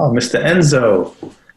Oh, Mr. Enzo.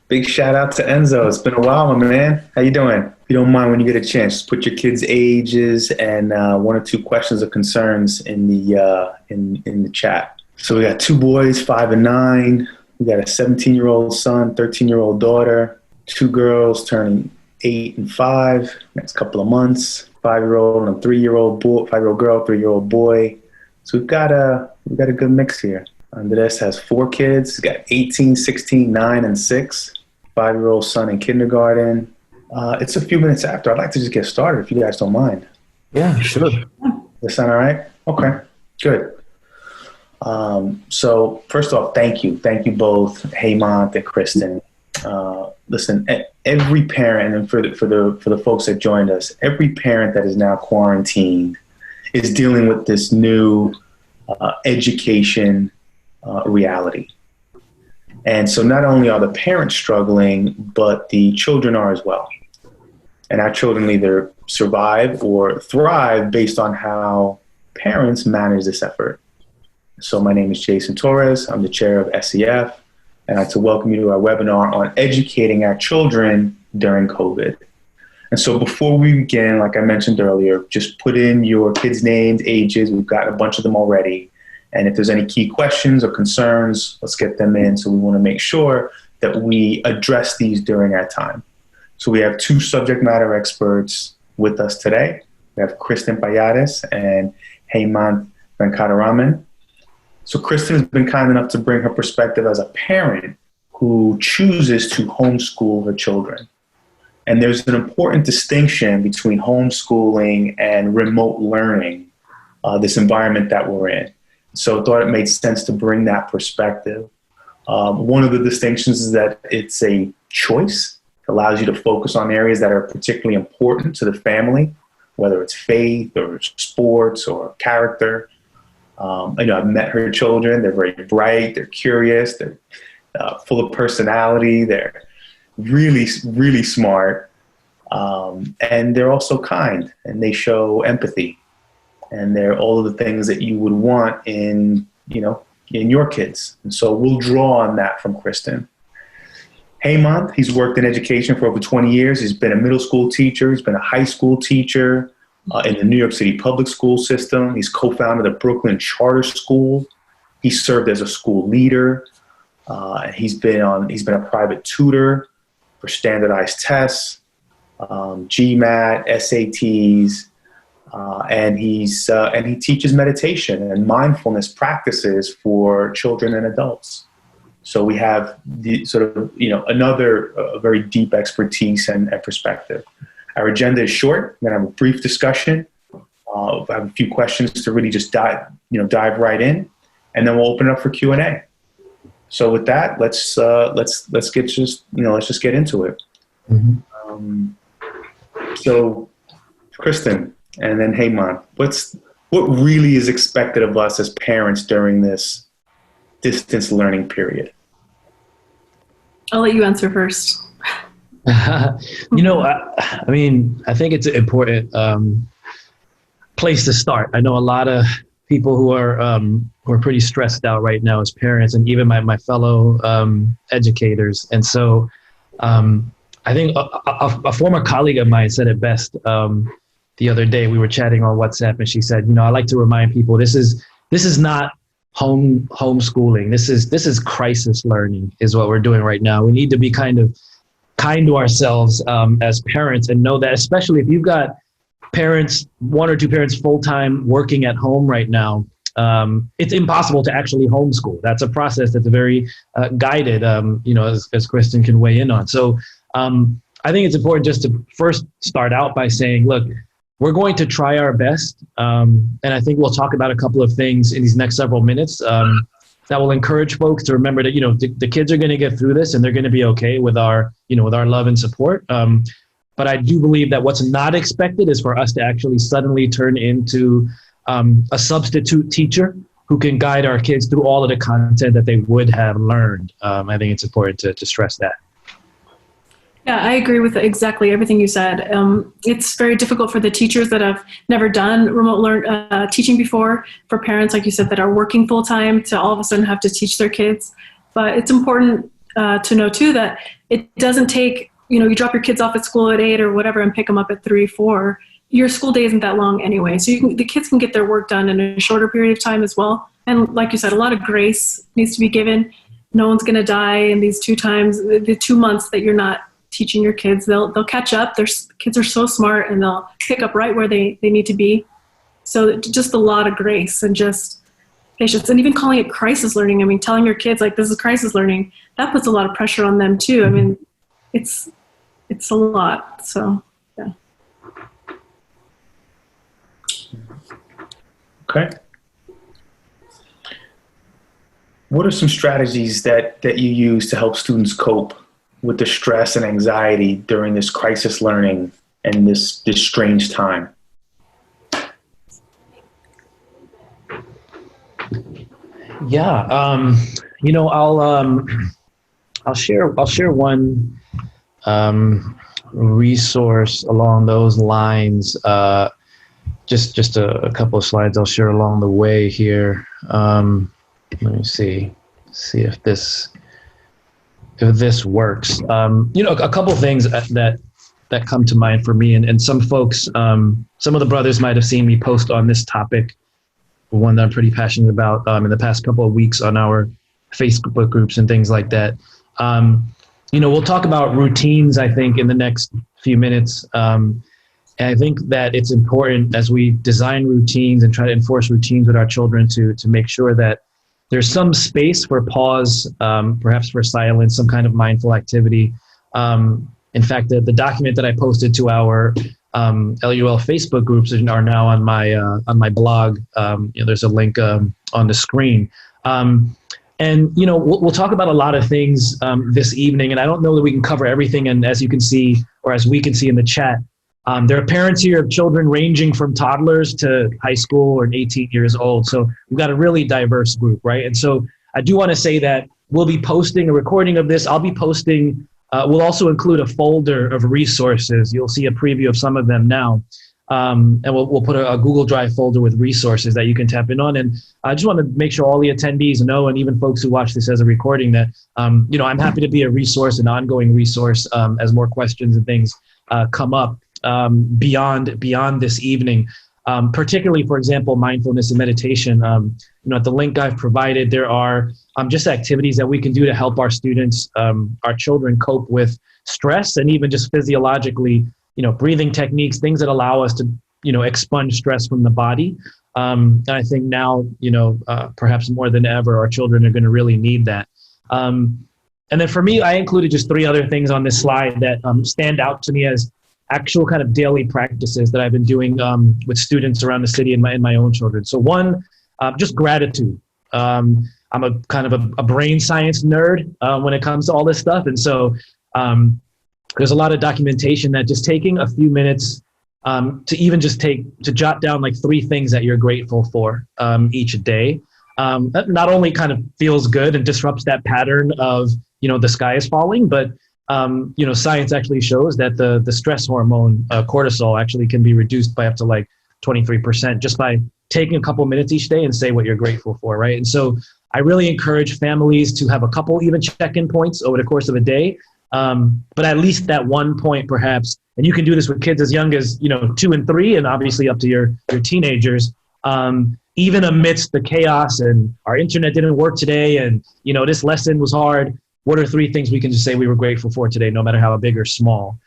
Big shout out to Enzo. It's been a while, my man. How you doing? If you don't mind, when you get a chance, just put your kids' ages and one or two questions or concerns in the chat. So we got two boys, 5 and 9. We got a 17-year-old son, 13-year-old daughter, two girls turning 8 and 5 next couple of months. 5-year-old and a 3-year-old boy, 5-year-old girl, 3-year-old boy. So we've got a good mix here. Andres has 4 kids. He's got 18, 16, 9, and 6. 5-year-old son in kindergarten. It's a few minutes after. I'd like to just get started if you guys don't mind. Yeah, sure. Does that sound all right? Okay, good. So first off, thank you. Thank you both, Hemant and Kristen. Listen, every parent, and for the folks that joined us, every parent that is now quarantined is dealing with this new education reality. And so not only are the parents struggling, but the children are as well. And our children either survive or thrive based on how parents manage this effort. So my name is Jason Torres. I'm the chair of SEF, and I'd like to welcome you to our webinar on educating our children during COVID. And so before we begin, like I mentioned earlier, just put in your kids' names, ages. We've got a bunch of them already. And if there's any key questions or concerns, let's get them in. So we want to make sure that we address these during our time. So we have 2 subject matter experts with us today. We have Kristen Pallares and Hemant Venkataraman. So Kristen has been kind enough to bring her perspective as a parent who chooses to homeschool her children. And there's an important distinction between homeschooling and remote learning, this environment that we're in. So I thought it made sense to bring that perspective. One of the distinctions is that it's a choice. It allows you to focus on areas that are particularly important to the family, whether it's faith or sports or character. I've met her children. They're very bright. They're curious. They're full of personality. They're really, really smart. And they're also kind, and they show empathy. And they're all of the things that you would want in your kids. And so we'll draw on that from Kristen. Hemant, he's worked in education for over 20 years. He's been a middle school teacher. He's been a high school teacher in the New York City public school system. He's co-founded the Brooklyn Charter School. He served as a school leader. He's been a private tutor for standardized tests, GMAT, SATs. And he teaches meditation and mindfulness practices for children and adults. So we have the sort of, another very deep expertise and perspective. Our agenda is short. We're going to have a brief discussion. I have a few questions to really just dive right in, and then we'll open it up for Q&A. So with that, let's just get into it. Mm-hmm. So Kristen, and then Hemant, what really is expected of us as parents during this distance learning period? I'll let you answer first. I think it's an important place to start. I know a lot of people who are pretty stressed out right now as parents, and even my fellow educators. And so I think a former colleague of mine said it best. The other day we were chatting on WhatsApp, and she said, I like to remind people this is not homeschooling. This is crisis learning is what we're doing right now. We need to be kind to ourselves as parents, and know that, especially if you've got parents, 1 or 2 parents full-time working at home right now, it's impossible to actually homeschool. That's a process that's very guided, as Kristen can weigh in on. So I think it's important just to first start out by saying, look, we're going to try our best. And I think we'll talk about a couple of things in these next several minutes that will encourage folks to remember that, the kids are going to get through this, and they're going to be okay with our love and support. But I do believe that what's not expected is for us to actually suddenly turn into a substitute teacher who can guide our kids through all of the content that they would have learned. I think it's important to stress that. Yeah, I agree with exactly everything you said. It's very difficult for the teachers that have never done remote teaching before, for parents, like you said, that are working full time to all of a sudden have to teach their kids. But it's important to know too that it doesn't take, you drop your kids off at school at 8 or whatever and pick them up at 3, 4. Your school day isn't that long anyway. So the kids can get their work done in a shorter period of time as well. And like you said, a lot of grace needs to be given. No one's going to die in these 2 times, the 2 months that you're not teaching your kids. They'll catch up. Their kids are so smart and they'll pick up right where they need to be. So just a lot of grace and just patience. And even calling it crisis learning. I mean, telling your kids like this is crisis learning, that puts a lot of pressure on them too. I mean, it's a lot. So yeah. Okay. What are some strategies that you use to help students cope with the stress and anxiety during this crisis learning and this strange time? Yeah, I'll share one resource along those lines. Just a couple of slides I'll share along the way here. Let me see if this works. A couple of things that come to mind for me, and some folks, some of the brothers might have seen me post on this topic, one that I'm pretty passionate about in the past couple of weeks on our Facebook groups and things like that. We'll talk about routines, I think, in the next few minutes. And I think that it's important as we design routines and try to enforce routines with our children to make sure that there's some space for pause, perhaps for silence, some kind of mindful activity. In fact, the document that I posted to our LUL Facebook groups are now on my blog. There's a link on the screen. We'll talk about a lot of things this evening, and I don't know that we can cover everything. And as you can see, or as we can see in the chat, there are parents here of children ranging from toddlers to high school or 18 years old. So we've got a really diverse group, right? And so I do want to say that we'll be posting a recording of this. I'll be posting, we'll also include a folder of resources. You'll see a preview of some of them now. And we'll put a Google Drive folder with resources that you can tap in on. And I just want to make sure all the attendees know, and even folks who watch this as a recording, that, I'm happy to be a resource, an ongoing resource, as more questions and things come up beyond this evening. Particularly, for example, mindfulness and meditation. At the link I've provided, there are just activities that we can do to help our students, our children cope with stress, and even just physiologically, breathing techniques, things that allow us to, expunge stress from the body. And I think now, perhaps more than ever, our children are going to really need that. And then for me, I included just 3 other things on this slide that stand out to me as actual kind of daily practices that I've been doing with students around the city and my own children. So one, just gratitude. I'm a kind of a brain science nerd when it comes to all this stuff. And so there's a lot of documentation that just taking a few minutes to jot down like 3 things that you're grateful for each day. That not only kind of feels good and disrupts that pattern of, the sky is falling, but science actually shows that the stress hormone cortisol actually can be reduced by up to like 23% just by taking a couple minutes each day and say what you're grateful for, right? And so I really encourage families to have a couple even check-in points over the course of a day, but at least that one point perhaps, and you can do this with kids as young as 2 and 3, and obviously up to your teenagers. Even amidst the chaos and our internet didn't work today, and this lesson was hard. What are 3 things we can just say we were grateful for today, no matter how big or small?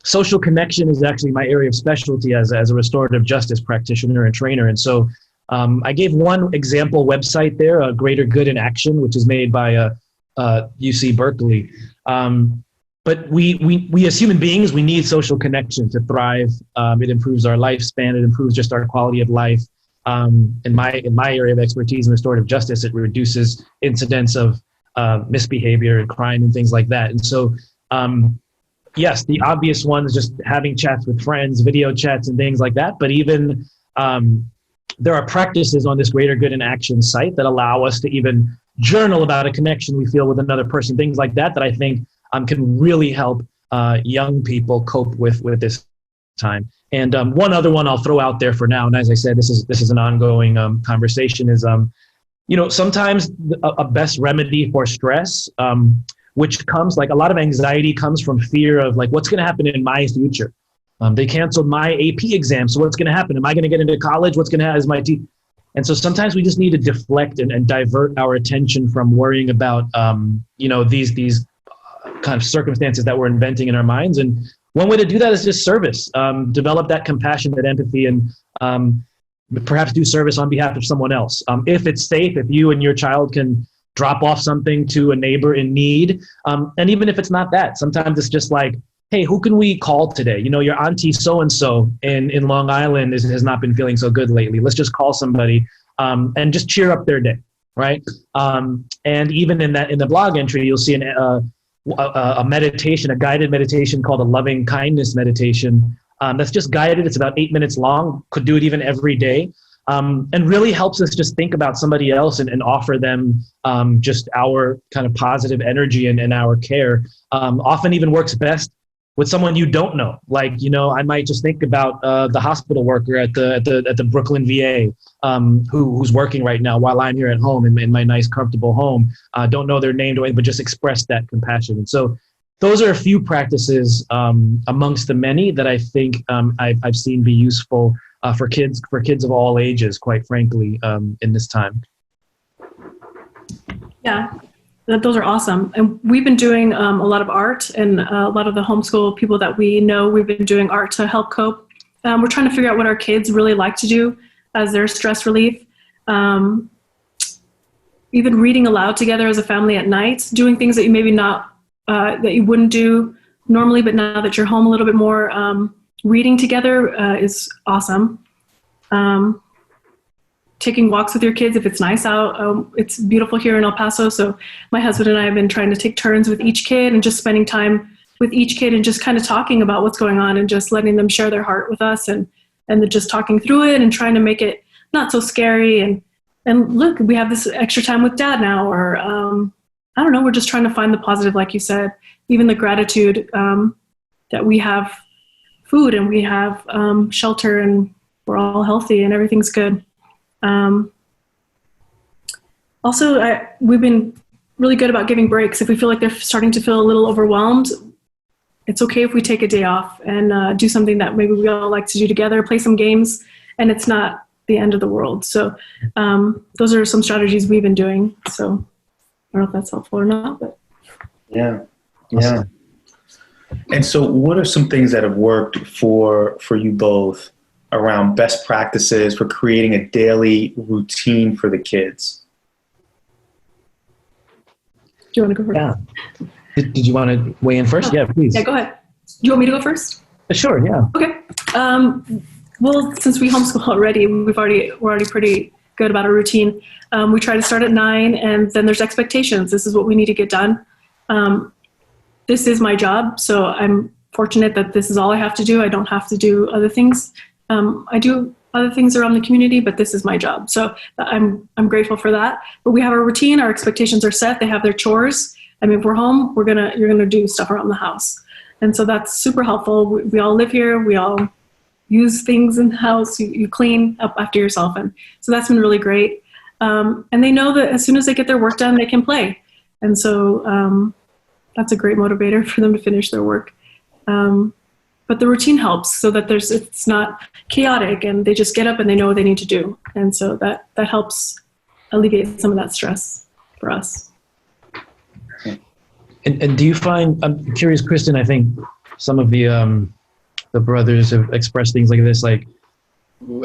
Social connection is actually my area of specialty as a restorative justice practitioner and trainer. And so I gave one example website there, Greater Good in Action, which is made by UC Berkeley. But we as human beings, we need social connection to thrive. It improves our lifespan. It improves just our quality of life. In my area of expertise in restorative justice, it reduces incidents of misbehavior and crime and things like that. And so, yes, the obvious ones, just having chats with friends, video chats and things like that. But even there are practices on this Greater Good in Action site that allow us to even journal about a connection we feel with another person, things like that I think can really help young people cope with this time. And one other one I'll throw out there for now, and as I said, this is an ongoing conversation, is sometimes a best remedy for stress, which comes like a lot of anxiety comes from fear of like, what's going to happen in my future? They canceled my AP exam. So what's going to happen? Am I going to get into college? What's going to happen is my teeth. And so sometimes we just need to deflect and divert our attention from worrying about, these kind of circumstances that we're inventing in our minds. And one way to do that is just service, develop that compassion, that empathy, and perhaps do service on behalf of someone else. If it's safe, if you and your child can drop off something to a neighbor in need. And even if it's not that, sometimes it's just like, hey, who can we call today? Your auntie so-and-so in Long Island has not been feeling so good lately. Let's just call somebody and just cheer up their day, right? And even in the blog entry, you'll see a meditation, a guided meditation called a loving kindness meditation. That's just guided. It's about 8 minutes long. Could do it even every day. And really helps us just think about somebody else and offer them just our kind of positive energy and our care. Often even works best with someone you don't know. Like, I might just think about the hospital worker at the Brooklyn VA who's working right now while I'm here at home in my nice, comfortable home. Don't know their name, but just express that compassion. And so those are a few practices amongst the many that I think I've seen be useful for kids of all ages, quite frankly, in this time. Yeah, those are awesome. And we've been doing a lot of art, and a lot of the homeschool people that we know, we've been doing art to help cope. We're trying to figure out what our kids really like to do as their stress relief. Even reading aloud together as a family at night, doing things that you maybe not, that you wouldn't do normally, but now that you're home a little bit more, reading together is awesome. Taking walks with your kids if it's nice out. It's beautiful here in El Paso, so my husband and I have been trying to take turns with each kid and just spending time with each kid and just kind of talking about what's going on and just letting them share their heart with us and just talking through it and trying to make it not so scary. And look, we have this extra time with dad now, or I don't know, we're just trying to find the positive, like you said, even the gratitude that we have food and we have shelter and we're all healthy and everything's good. Also, we've been really good about giving breaks. If we feel like they're starting to feel a little overwhelmed, it's okay if we take a day off and do something that maybe we all like to do together, play some games, and it's not the end of the world. So those are some strategies we've been doing. So I don't know if that's helpful or not, but. Yeah. And so what are some things that have worked for you both around best practices for creating a daily routine for the kids? Do you want to go first? Yeah. Did you want to weigh in first? Yeah, please. Yeah, go ahead. Do you want me to go first? Sure, yeah. Okay. Well, since we homeschool already, we're already pretty good about a routine. We try to start at 9, and then there's expectations. This is what we need to get done. This is my job, so I'm fortunate that this is all I have to do. I don't have to do other things. I do other things around the community, but this is my job. So I'm grateful for that. But we have a routine. Our expectations are set. They have their chores. I mean, if we're home, you're gonna do stuff around the house, and so that's super helpful. We all live here. We all use things in the house. You clean up after yourself, and so that's been really great. And they know that as soon as they get their work done, they can play, and so that's a great motivator for them to finish their work. But the routine helps so that it's not chaotic, and they just get up and they know what they need to do, and so that helps alleviate some of that stress for us. And do you find, I'm curious, Kristen, I think some of the brothers have expressed things like this, like,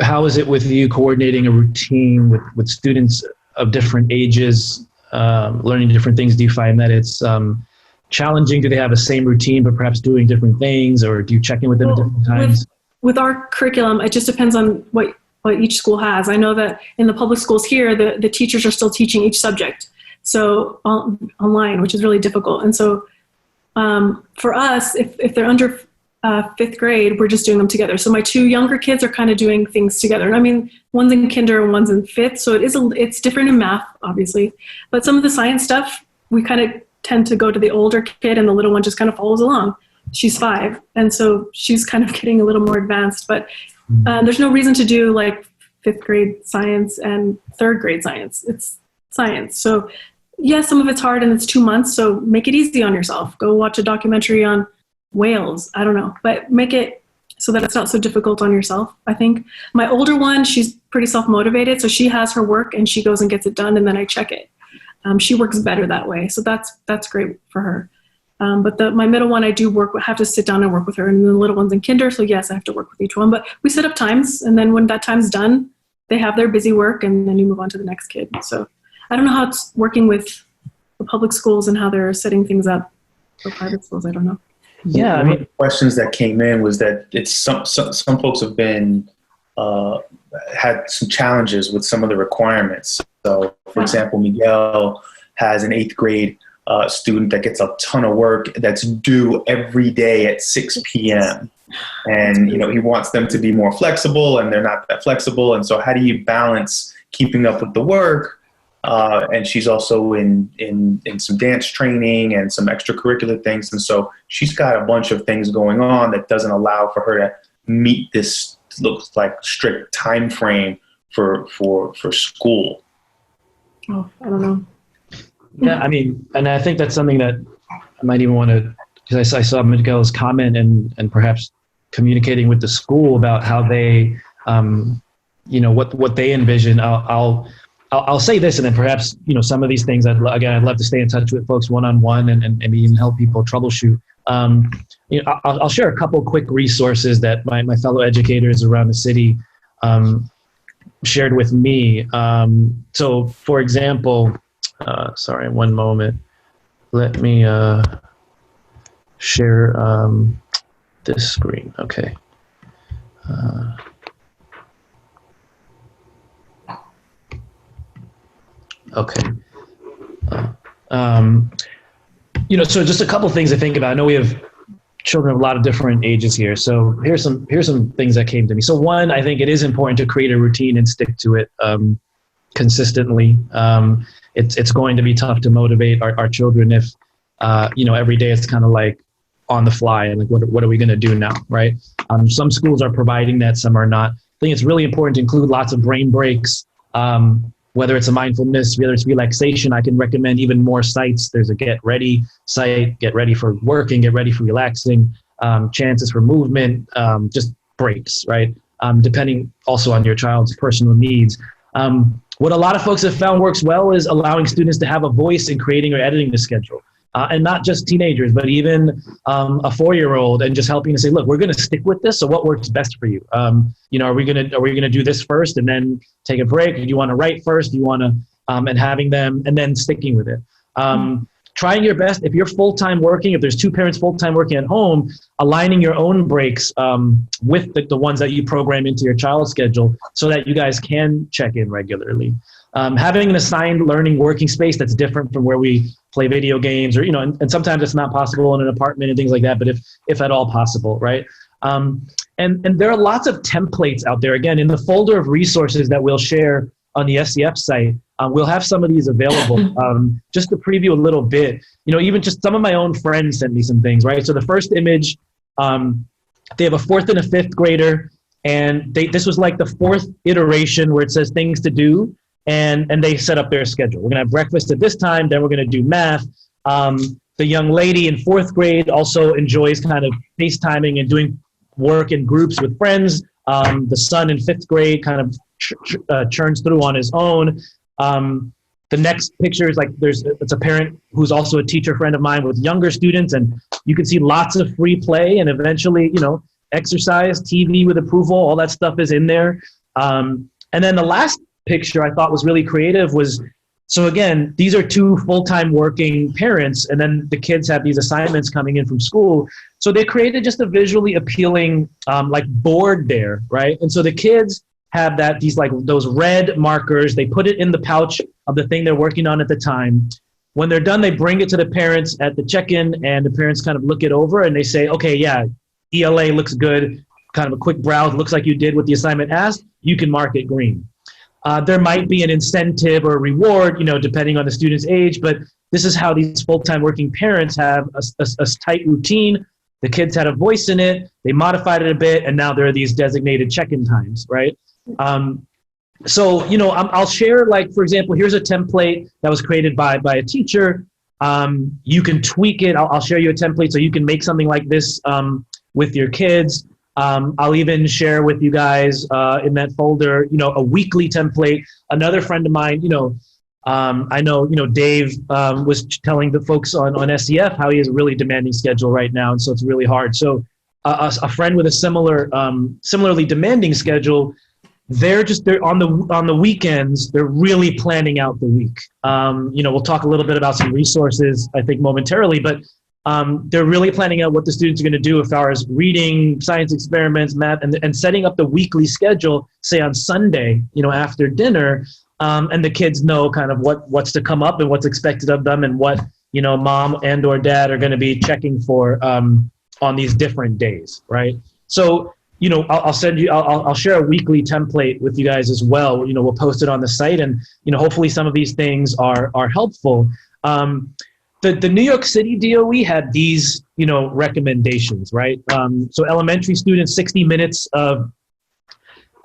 how is it with you coordinating a routine with students of different ages, learning different things? Do you find that it's challenging? Do they have the same routine, but perhaps doing different things, or do you check in with them at different times? With our curriculum, it just depends on what each school has. I know that in the public schools here, the teachers are still teaching each subject. So online, which is really difficult. And so for us, if they're under 5th grade, we're just doing them together. So my 2 younger kids are kind of doing things together. And I mean, one's in kinder and one's in 5th. So it's different in math, obviously. But some of the science stuff, we kind of tend to go to the older kid, and the little one just kind of follows along. She's 5. And so she's kind of getting a little more advanced. But there's no reason to do like 5th grade science and 3rd grade science. science. So yes, some of it's hard and it's 2 months. So make it easy on yourself. Go watch a documentary on whales. I don't know, but make it so that it's not so difficult on yourself. I think my older one, she's pretty self-motivated. So she has her work and she goes and gets it done. And then I check it. She works better that way. So that's great for her. But my middle one, I have to sit down and work with her, and the little one's in kinder. So yes, I have to work with each one, but we set up times, and then when that time's done, they have their busy work, and then you move on to the next kid. So I don't know how it's working with the public schools and how they're setting things up for private schools. I don't know. Yeah, one of the questions that came in was that it's some folks have been had some challenges with some of the requirements. So, for example, Miguel has an 8th grade student that gets a ton of work that's due every day at 6 p.m. And, he wants them to be more flexible, and they're not that flexible. And so how do you balance keeping up with the work? And she's also in some dance training and some extracurricular things. And so she's got a bunch of things going on that doesn't allow for her to meet this, looks like, strict time frame for school. Oh, I don't know. Yeah, I mean, and I think that's something that I might even want to, because I saw Miguel's comment and perhaps communicating with the school about how they, what they envision. I'll say this, and then perhaps, some of these things, I'd love to stay in touch with folks one-on-one and maybe even help people troubleshoot. I'll share a couple quick resources that my fellow educators around the city shared with me. So, for example, sorry, one moment. Let me share this screen. Okay. Okay. So just a couple things to think about. I know we have children of a lot of different ages here. So here's some things that came to me. So one, I think it is important to create a routine and stick to it consistently. It's going to be tough to motivate our children if, every day it's kind of like on the fly and like, what are we going to do now, right? Some schools are providing that, some are not. I think it's really important to include lots of brain breaks, whether it's a mindfulness, whether it's relaxation. I can recommend even more sites. There's a Get Ready site, Get Ready for working, Get Ready for relaxing, chances for movement, just breaks, right? Depending also on your child's personal needs. What a lot of folks have found works well is allowing students to have a voice in creating or editing the schedule. And not just teenagers, but even a 4-year-old, and just helping to say, look, we're going to stick with this. So what works best for you? Are we going to do this first and then take a break? Do you want to write first? Do you want to, and having them and then sticking with it. Trying your best. If you're full-time working, if there's 2 parents full-time working at home, aligning your own breaks with the ones that you program into your child's schedule so that you guys can check in regularly. Having an assigned learning working space that's different from where we play video games, or, and sometimes it's not possible in an apartment and things like that, but if at all possible, right? And there are lots of templates out there. Again, in the folder of resources that we'll share on the SCF site, we'll have some of these available. Just to preview a little bit, even just some of my own friends sent me some things, right? So the first image, they have a 4th and a 5th grader, and this was like the 4th iteration where it says things to do. And they set up their schedule. We're going to have breakfast at this time, then we're going to do math. The young lady in 4th grade also enjoys kind of FaceTiming and doing work in groups with friends. The son in 5th grade kind of churns through on his own. The next picture is like it's a parent who's also a teacher friend of mine with younger students, and you can see lots of free play and eventually, exercise, TV with approval, all that stuff is in there. And then the last picture I thought was really creative was, so again, these are 2 full-time working parents, and then the kids have these assignments coming in from school. So they created just a visually appealing board there, right? And so the kids have those red markers. They put it in the pouch of the thing they're working on at the time. When they're done, they bring it to the parents at the check-in, and the parents kind of look it over and they say, okay, yeah, ELA looks good. Kind of a quick browse, looks like you did what the assignment asked. You can mark it green. There might be an incentive or reward, depending on the student's age, but this is how these full-time working parents have a tight routine. The kids had a voice in it, they modified it a bit, and now there are these designated check-in times, right? So, I'll share, like, for example, here's a template that was created by a teacher. You can tweak it. I'll share you a template so you can make something like this with your kids. I'll even share with you guys in that folder, a weekly template. Another friend of mine, I know, Dave was telling the folks on SEF how he has a really demanding schedule right now, and so it's really hard. So a friend with a similarly demanding schedule, they're on the weekends, they're really planning out the week. We'll talk a little bit about some resources, I think, momentarily, but they're really planning out what the students are going to do as far as reading, science experiments, math, and setting up the weekly schedule, say on Sunday, after dinner, and the kids know kind of what's to come up and what's expected of them and what, mom and or dad are going to be checking for on these different days, right? So, I'll share a weekly template with you guys as well. We'll post it on the site, and, hopefully some of these things are helpful. The New York City DOE had these, recommendations, right? So elementary students, 60 minutes of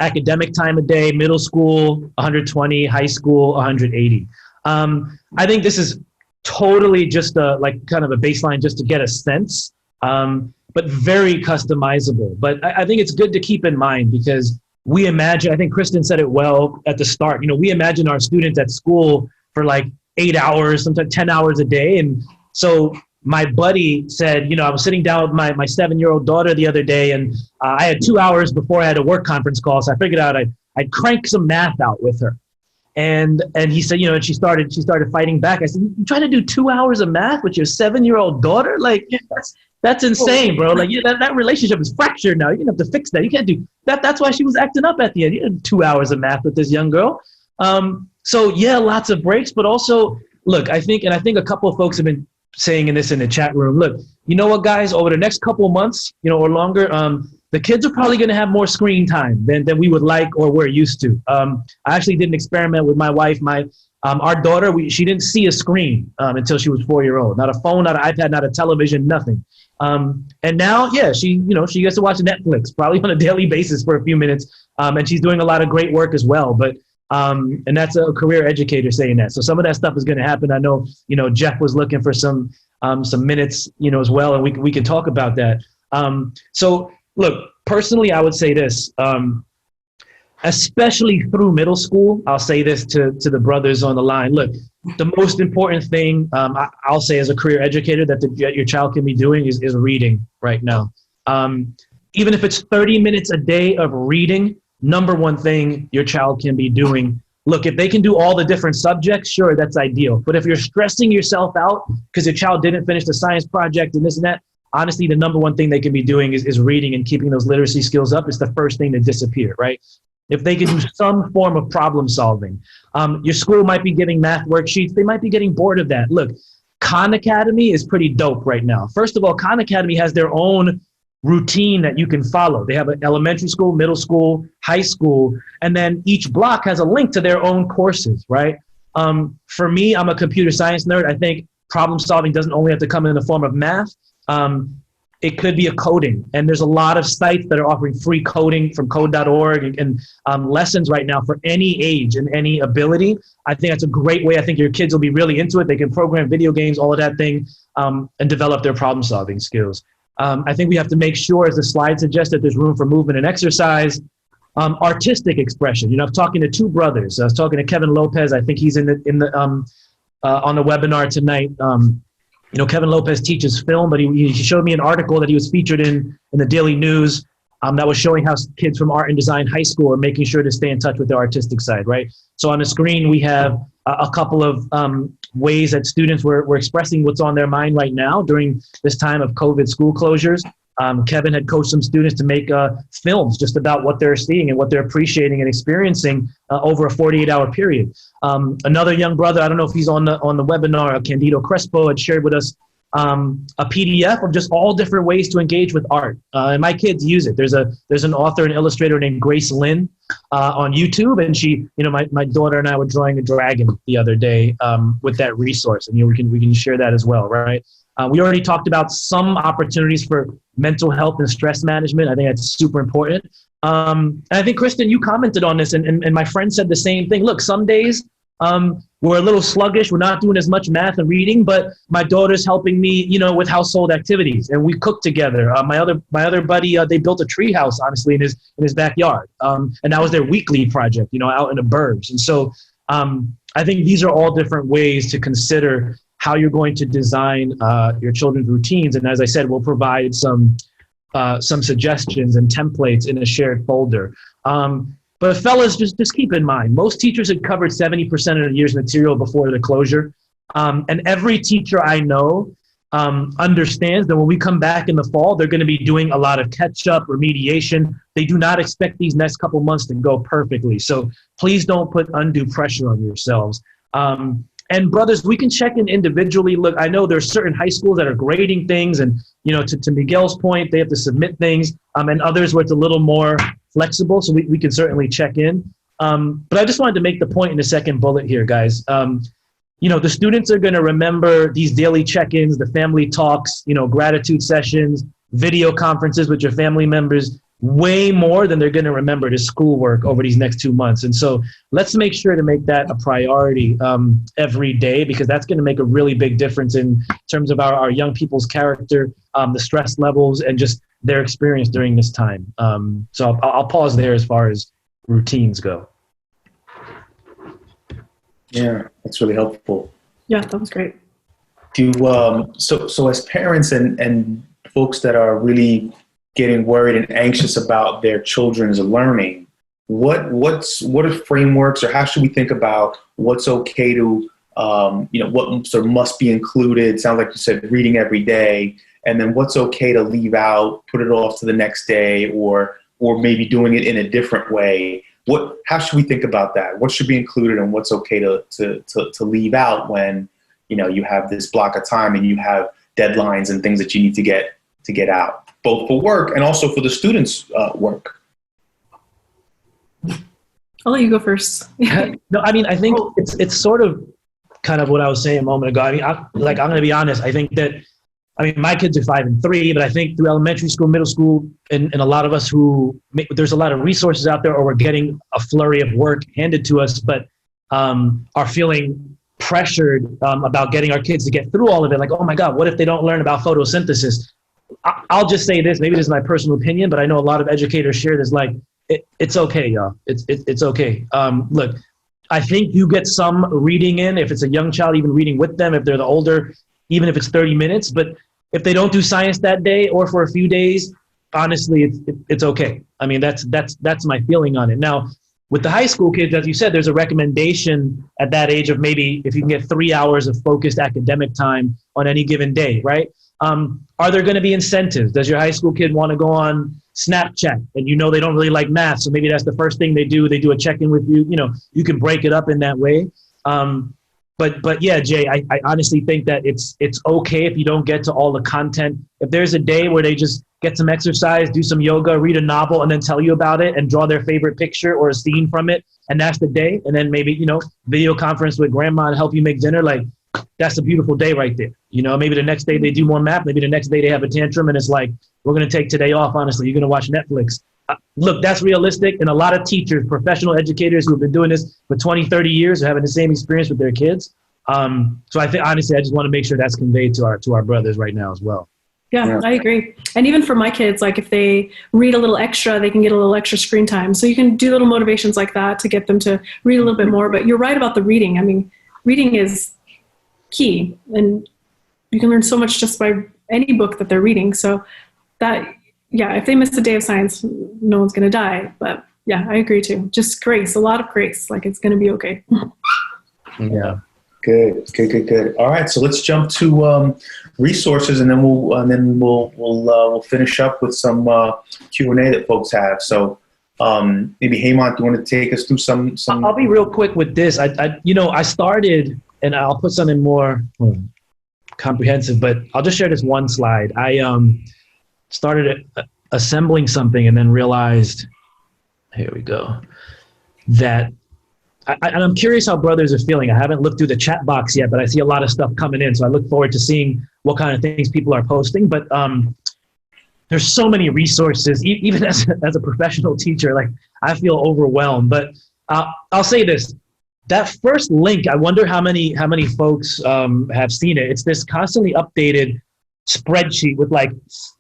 academic time a day, middle school, 120, high school, 180. I think this is totally just kind of a baseline just to get a sense, but very customizable. But I think it's good to keep in mind because we imagine, I think Kristen said it well at the start, we imagine our students at school for like 8 hours, sometimes 10 hours a day. And so my buddy said, I was sitting down with my 7-year-old daughter the other day, and I had 2 hours before I had a work conference call. So I figured out I'd crank some math out with her. And he said, and she started fighting back. I said, you trying to do 2 hours of math with your 7-year-old daughter? Like, that's insane, bro. Like, that relationship is fractured now. You're gonna have to fix that. You can't do that. That's why she was acting up at the end. You had 2 hours of math with this young girl. So yeah, lots of breaks, but also, look, I think a couple of folks have been saying in the chat room, look, you know what, guys, over the next couple of months, or longer, the kids are probably going to have more screen time than we would like or we're used to. I actually did an experiment with my wife. Our daughter, she didn't see a screen until she was 4-year-old. Not a phone, not an iPad, not a television, nothing. And now, yeah, she gets to watch Netflix probably on a daily basis for a few minutes. And she's doing a lot of great work as well. But and that's a career educator saying that. So some of that stuff is going to happen. I know, Jeff was looking for some minutes, as well, and we can talk about that. So look, personally, I would say this, especially through middle school. I'll say this to the brothers on the line. Look, the most important thing I'll say as a career educator that your child can be doing is reading right now. Even if it's 30 minutes a day of reading, number one thing your child can be doing. Look, if they can do all the different subjects, sure, that's ideal. But if you're stressing yourself out because your child didn't finish the science project and this and that, honestly, the number one thing they can be doing is reading and keeping those literacy skills up. It's the first thing to disappear, right? If they can do some form of problem solving. Your school might be giving math worksheets. They might be getting bored of that. Look, Khan Academy is pretty dope right now. First of all, Khan Academy has their own routine that you can follow. They have an elementary school, middle school, high school, and then each block has a link to their own courses, right? For me, I'm a computer science nerd. I think problem solving doesn't only have to come in the form of math. It could be a coding. And there's a lot of sites that are offering free coding from code.org and lessons right now for any age and any ability. I think that's a great way. I think your kids will be really into it. They can program video games, all of that thing, and develop their problem solving skills. I think we have to make sure, as the slide suggests, that there's room for movement and exercise. Artistic expression. I'm talking to two brothers. I was talking to Kevin Lopez. I think he's on the webinar tonight. Kevin Lopez teaches film, but he showed me an article that he was featured in the Daily News that was showing how kids from art and design high school are making sure to stay in touch with their artistic side, right? So on the screen, we have a couple of ways that students were expressing what's on their mind right now during this time of COVID school closures. Kevin had coached some students to make films just about what they're seeing and what they're appreciating and experiencing over a 48-hour period. Another young brother, I don't know if he's on the webinar, Candido Crespo, had shared with us a PDF of just all different ways to engage with art. And my kids use it. There's an author and illustrator named Grace Lynn on YouTube, and she, my daughter and I were drawing a dragon the other day with that resource, and we can share that as well, right? We already talked about some opportunities for mental health and stress management. I think that's super important. And I think, Kristen, you commented on this, and my friend said the same thing. Look, some days we're a little sluggish. We're not doing as much math and reading, but my daughter's helping me, with household activities, and we cook together. My other buddy, they built a tree house, honestly, in his backyard, and that was their weekly project, out in the burbs. And so I think these are all different ways to consider how you're going to design your children's routines. And as I said, we'll provide some suggestions and templates in a shared folder. But fellas, just keep in mind, most teachers had covered 70% of the year's material before the closure. And every teacher I know understands that when we come back in the fall, they're going to be doing a lot of catch-up, remediation. They do not expect these next couple months to go perfectly. So please don't put undue pressure on yourselves. And brothers, we can check in individually. Look, I know there's certain high schools that are grading things, and to Miguel's point, they have to submit things, and others where it's a little more flexible, so we can certainly check in. But I just wanted to make the point in the second bullet here, guys. The students are going to remember these daily check-ins, the family talks, gratitude sessions, video conferences with your family members, way more than they're going to remember the schoolwork over these next 2 months. And so let's make sure to make that a priority every day, because that's going to make a really big difference in terms of our young people's character, the stress levels, and just their experience during this time. So I'll pause there as far as routines go. Yeah, that's really helpful. Yeah, that was great. So as parents and folks that are really getting worried and anxious about their children's learning, what are frameworks, or how should we think about what's okay to what sort of must be included? Sounds like you said reading every day, and then what's okay to leave out, put it off to the next day, or maybe doing it in a different way. How should we think about that? What should be included and what's okay to leave out when you have this block of time and you have deadlines and things that you need to get out, both for work and also for the students' work? I'll let you go first. No, I think it's sort of kind of what I was saying a moment ago. I'm going to be honest. I think that, my kids are 5 and 3, but I think through elementary school, middle school, and a lot of us there's a lot of resources out there, or we're getting a flurry of work handed to us, but are feeling pressured about getting our kids to get through all of it. Like, oh my God, what if they don't learn about photosynthesis? I'll just say this, maybe this is my personal opinion, but I know a lot of educators share this, it's okay, y'all. It's okay. Look, I think you get some reading in, if it's a young child, even reading with them, if they're the older, even if it's 30 minutes, but if they don't do science that day or for a few days, honestly, it's okay. That's my feeling on it. Now, with the high school kids, as you said, there's a recommendation at that age of maybe if you can get 3 hours of focused academic time on any given day, right? Are there going to be incentives? Does your high school kid want to go on Snapchat and they don't really like math, so maybe that's the first thing they do. They do a check-in with you. You can break it up in that way. But yeah, Jay, I honestly think that it's okay if you don't get to all the content. If there's a day where they just get some exercise, do some yoga, read a novel, and then tell you about it and draw their favorite picture or a scene from it, and that's the day, and then maybe, video conference with grandma to help you make dinner, that's a beautiful day right there. Maybe the next day they do more math, maybe the next day they have a tantrum and it's like, we're going to take today off, honestly, you're going to watch Netflix. Look, that's realistic, and a lot of teachers, professional educators who have been doing this for 20, 30 years are having the same experience with their kids. So I think, honestly, I just want to make sure that's conveyed to our brothers right now as well. Yeah, I agree. And even for my kids, if they read a little extra, they can get a little extra screen time. So you can do little motivations like that to get them to read a little bit more. But you're right about the reading. Reading is key, and you can learn so much just by any book that they're reading. So that, yeah, if they miss a day of science, no one's going to die. But yeah, I agree too. Just grace, a lot of grace. It's going to be okay. Yeah. Good. All right, so let's jump to resources, and then we'll finish up with some Q&A that folks have. So maybe Hemant, do you want to take us through some? I'll be real quick with this. I started, and I'll put something more comprehensive, but I'll just share this one slide. I started assembling something and then realized, here we go, that and I'm curious how brothers are feeling. I haven't looked through the chat box yet, but I see a lot of stuff coming in. So I look forward to seeing what kind of things people are posting. But there's so many resources. Even as a professional teacher, like I feel overwhelmed. But I'll say this: that first link, I wonder how many folks have seen it. It's this constantly updated spreadsheet with like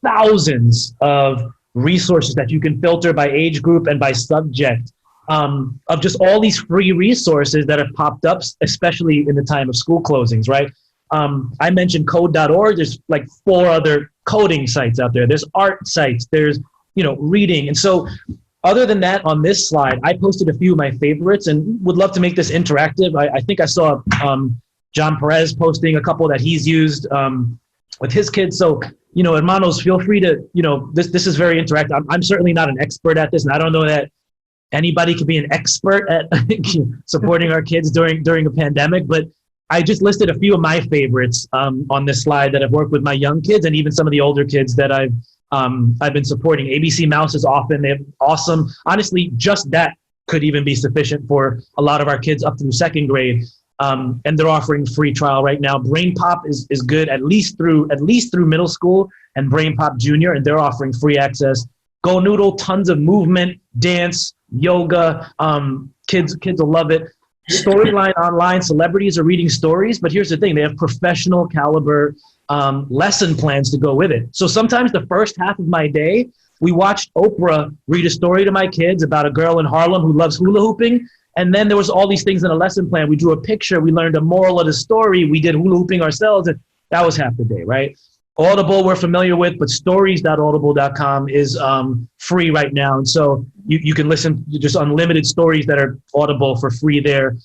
thousands of resources that you can filter by age group and by subject, of just all these free resources that have popped up, especially in the time of school closings, right? I mentioned code.org. There's like 4 other coding sites out there. There's art sites. There's, reading. And so other than that, on this slide, I posted a few of my favorites and would love to make this interactive. I think I saw John Perez posting a couple that he's used with his kids. So, hermanos, feel free to, this is very interactive. I'm certainly not an expert at this, and I don't know that anybody can be an expert at supporting our kids during a pandemic, but I just listed a few of my favorites on this slide that I've worked with my young kids and even some of the older kids that I've been supporting. ABC Mouse is often, they have awesome, honestly, just that could even be sufficient for a lot of our kids up through 2nd grade. And they're offering free trial right now. Brain Pop is good at least through middle school, and Brain Pop Junior, and they're offering free access. Go Noodle, tons of movement, dance, yoga. Kids will love it. Storyline Online, celebrities are reading stories, but here's the thing: they have professional caliber lesson plans to go with it. So sometimes the first half of my day, we watched Oprah read a story to my kids about a girl in Harlem who loves hula hooping. And then there was all these things in a lesson plan. We drew a picture, we learned a moral of the story, we did hula hooping ourselves, and that was half the day, right? Audible we're familiar with, but stories.audible.com is free right now. And so you can listen to just unlimited stories that are Audible for free there.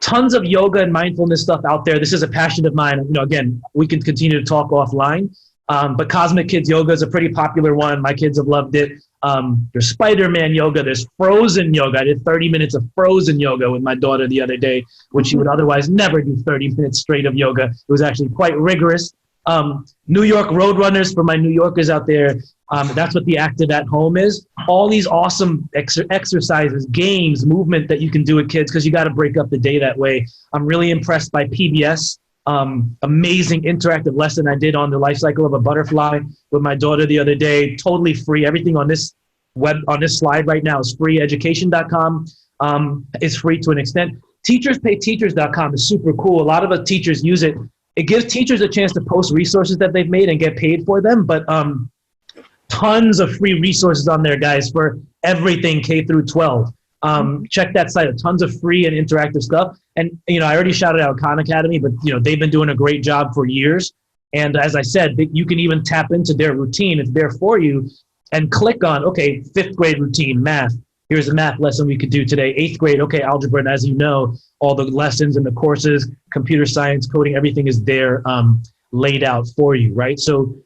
Tons of yoga and mindfulness stuff out there. This is a passion of mine. Again, we can continue to talk offline, but Cosmic Kids Yoga is a pretty popular one. My kids have loved it. There's Spider-Man yoga. There's Frozen yoga. I did 30 minutes of Frozen yoga with my daughter the other day, which she would otherwise never do 30 minutes straight of yoga. It was actually quite rigorous. New York Roadrunners for my New Yorkers out there. That's what the Active at Home is. All these awesome exercises, games, movement that you can do with kids, because you got to break up the day that way. I'm really impressed by PBS. Amazing interactive lesson I did on the life cycle of a butterfly with my daughter the other day. Totally free. Everything on this slide right now is free. Education.com is free to an extent. Teacherspayteachers.com is super cool. A lot of us teachers use it. It gives teachers a chance to post resources that they've made and get paid for them, but tons of free resources on there, guys, for everything K through 12. Check that site. Tons of free and interactive stuff. And, I already shouted out Khan Academy, but, they've been doing a great job for years. And as I said, you can even tap into their routine. It's there for you. And click on, okay, 5th grade routine, math. Here's a math lesson we could do today. 8th grade, okay, algebra. And as you know, all the lessons and the courses, computer science, coding, everything is there laid out for you, right? So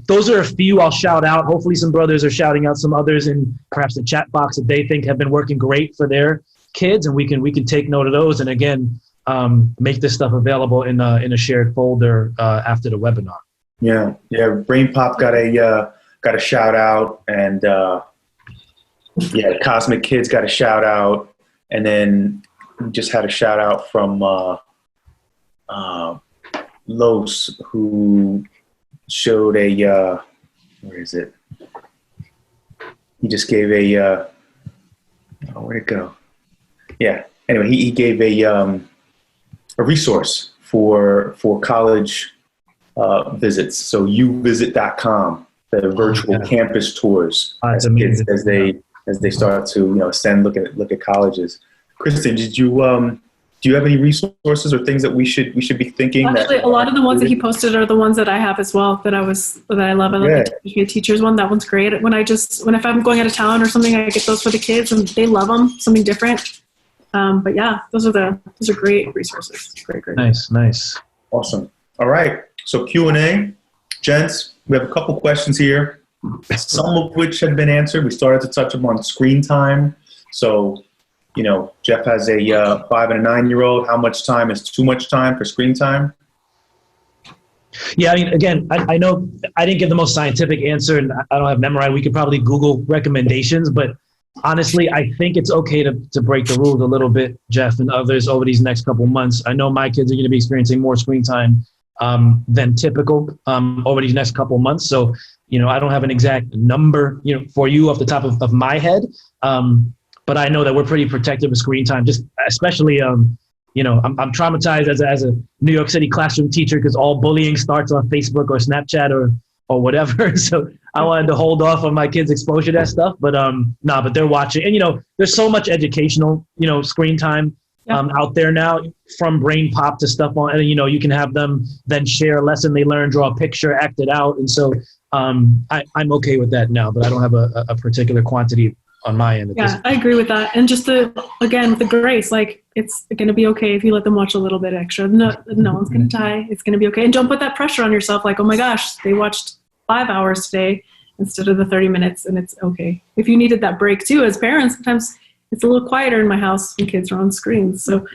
those are a few I'll shout out. Hopefully some brothers are shouting out some others in perhaps the chat box that they think have been working great for their kids, and we can take note of those. And again, make this stuff available in a shared folder after the webinar. Yeah. Brain Pop got a shout out, and Cosmic Kids got a shout out, and then we just had a shout out from Los, who showed a where is it? He just gave a where'd it go? Yeah. Anyway, he gave a resource for college visits. So uvisit.com, the virtual campus tours as kids as they start to ascend, look at colleges. Kristen, did you do you have any resources or things that we should be thinking? Actually, a lot of the ones that he posted are the ones that I have as well that I love. I love the teachers one. That one's great. If I'm going out of town or something, I get those for the kids and they love them. Something different. But yeah, those are great resources. Great. Nice. Awesome. All right. So Q&A, gents, we have a couple questions here, some of which have been answered. We started to touch upon screen time. So, Jeff has a 5 and a 9-year-old. How much time is too much time for screen time? Yeah, again, I know I didn't give the most scientific answer, and I don't have memorized. We could probably Google recommendations, but honestly, I think it's okay to break the rules a little bit, Jeff, and others over these next couple months. I know my kids are going to be experiencing more screen time than typical over these next couple months. So I don't have an exact number, for you off the top of my head. But I know that we're pretty protective of screen time, just especially, I'm traumatized as a New York City classroom teacher because all bullying starts on Facebook or Snapchat or whatever. So I wanted to hold off on my kids' exposure to that stuff. But but they're watching. And, there's so much educational, screen time out there now, from Brain Pop to stuff on, and, you can have them then share a lesson they learn, draw a picture, act it out. And so I'm okay with that now, but I don't have a particular quantity on my end. Yeah, I agree with that. And just again, with the grace, like, it's going to be okay if you let them watch a little bit extra. No one's going to die. It's going to be okay. And don't put that pressure on yourself. Like, oh my gosh, they watched 5 hours today instead of the 30 minutes, and it's okay. If you needed that break too, as parents, sometimes it's a little quieter in my house when kids are on screens. So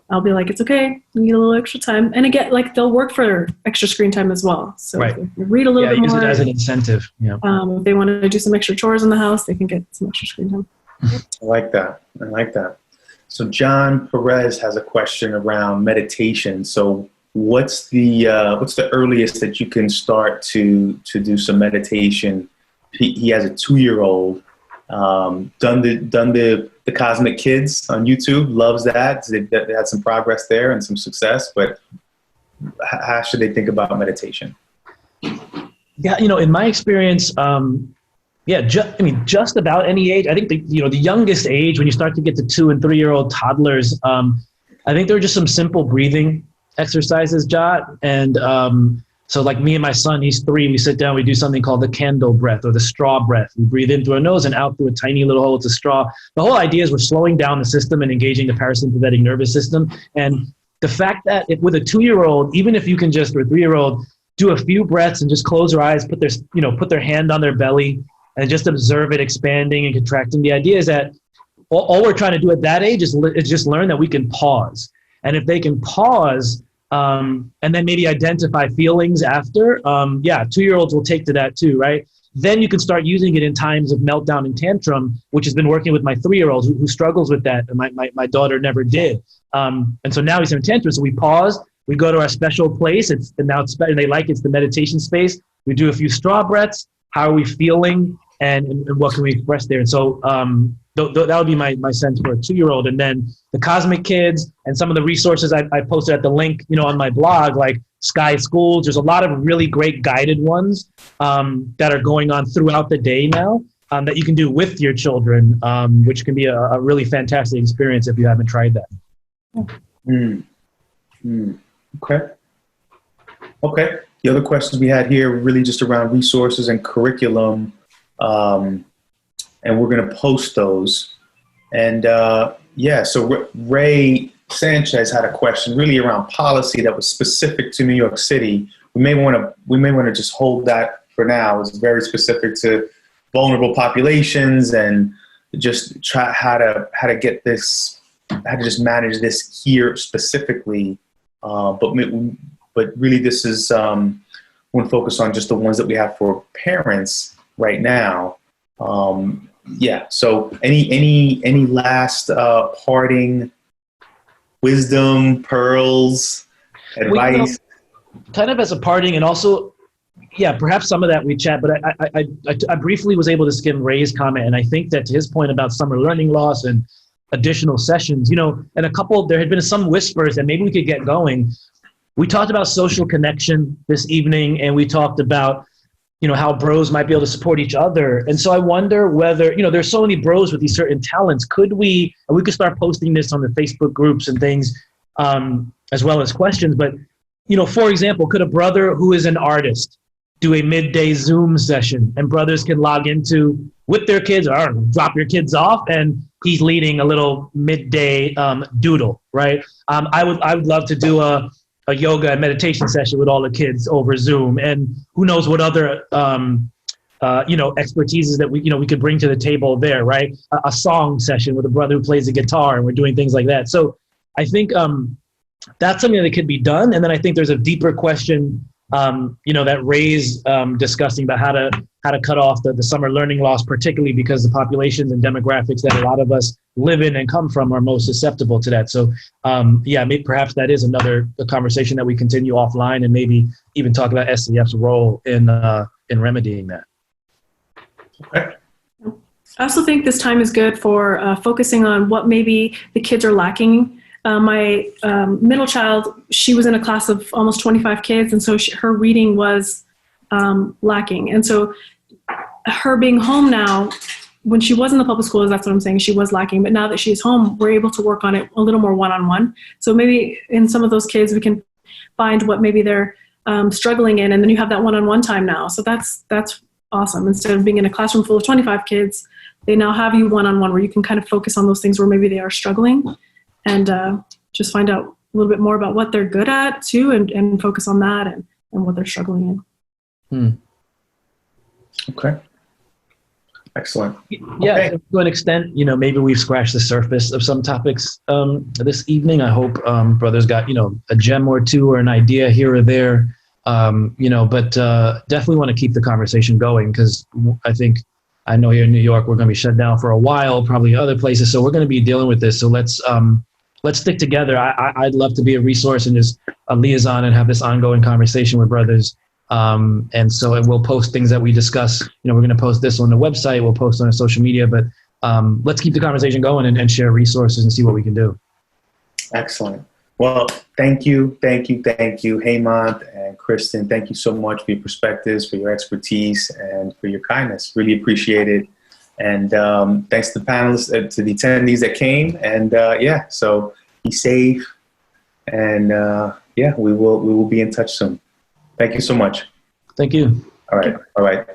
I'll be like, it's okay. You need a little extra time. And again, like, they'll work for extra screen time as well. So right. If you read a little bit use more. It as an incentive. Yeah. If they want to do some extra chores in the house, they can get some extra screen time. I like that. So John Perez has a question around meditation. So what's the earliest that you can start to do some meditation? He has a 2-year-old. Done the Cosmic Kids on YouTube, loves that. They had some progress there and some success, but how should they think about meditation? Yeah, in my experience, just about any age. I think the youngest age, when you start to get to 2 and 3-year-old toddlers, I think there are just some simple breathing exercises, Jot, and so like me and my son, he's 3, we sit down, we do something called the candle breath or the straw breath. We breathe in through our nose and out through a tiny little hole. It's a straw. The whole idea is we're slowing down the system and engaging the parasympathetic nervous system. And the fact that with a 2-year-old, even if you can just, or a 3-year-old, do a few breaths and just close their eyes, put their hand on their belly and just observe it expanding and contracting. The idea is that all we're trying to do at that age is just learn that we can pause. And if they can pause, and then maybe identify feelings after, 2-year-olds will take to that too, right? Then you can start using it in times of meltdown and tantrum, which has been working with my 3-year-old who struggles with that. And my daughter never did. And so now he's in tantrum. So we pause, we go to our special place. And they like it's the meditation space. We do a few straw breaths. How are we feeling? And what can we express there? And so that would be my sense for a 2-year-old. And then the Cosmic Kids and some of the resources I posted at the link, on my blog, like Sky Schools. There's a lot of really great guided ones that are going on throughout the day now that you can do with your children, which can be a really fantastic experience if you haven't tried that. Okay. The other questions we had here were really just around resources and curriculum. And we're going to post those. And so Ray Sanchez had a question really around policy that was specific to New York City. We may want to just hold that for now. It's very specific to vulnerable populations and just try how to get this, how to just manage this here specifically. But really this is want to focus on just the ones that we have for parents right now. So any last parting wisdom, pearls, advice? Kind of as a parting, and also, perhaps some of that we chat, but I briefly was able to skim Ray's comment, and I think that to his point about summer learning loss and additional sessions, and there had been some whispers that maybe we could get going. We talked about social connection this evening, and we talked about how bros might be able to support each other. And so I wonder whether, there's so many bros with these certain talents. We could start posting this on the Facebook groups and things, as well as questions. But, for example, could a brother who is an artist do a midday Zoom session and brothers can log into with their kids, or drop your kids off, and he's leading a little midday doodle, right? I would love to do a yoga and meditation session with all the kids over Zoom, and who knows what other expertises that we could bring to the table there, right? A song session with a brother who plays the guitar, and we're doing things like that. So I think that's something that could be done. And then I think there's a deeper question that Ray's discussing about how to cut off the summer learning loss, particularly because the populations and demographics that a lot of us live in and come from are most susceptible to that. So maybe perhaps that is a conversation that we continue offline, and maybe even talk about SCF's role in remedying that. Okay. I also think this time is good for focusing on what maybe the kids are lacking. My middle child, she was in a class of almost 25 kids, and so her reading was lacking. And so her being home now, when she was in the public schools, that's what I'm saying, she was lacking. But now that she's home, we're able to work on it a little more one-on-one. So maybe in some of those kids, we can find what maybe they're struggling in, and then you have that one-on-one time now. So that's awesome. Instead of being in a classroom full of 25 kids, they now have you one-on-one where you can kind of focus on those things where maybe they are struggling, and just find out a little bit more about what they're good at too, and focus on that and what they're struggling in. Okay. Excellent. Yeah, Okay. to an extent, maybe we've scratched the surface of some topics this evening. I hope brothers got, a gem or two or an idea here or there, but definitely want to keep the conversation going, because I know here in New York, we're going to be shut down for a while, probably other places. So we're going to be dealing with this. So let's stick together. I'd love to be a resource and just a liaison and have this ongoing conversation with brothers. And we'll post things that we discuss. We're going to post this on the website. We'll post on our social media, but let's keep the conversation going and share resources and see what we can do. Excellent. Well, thank you. Hemant and Kristen, thank you so much for your perspectives, for your expertise, and for your kindness. Really appreciate it. And thanks to the panelists, to the attendees that came. And so be safe. And we will be in touch soon. Thank you so much. Thank you. All right.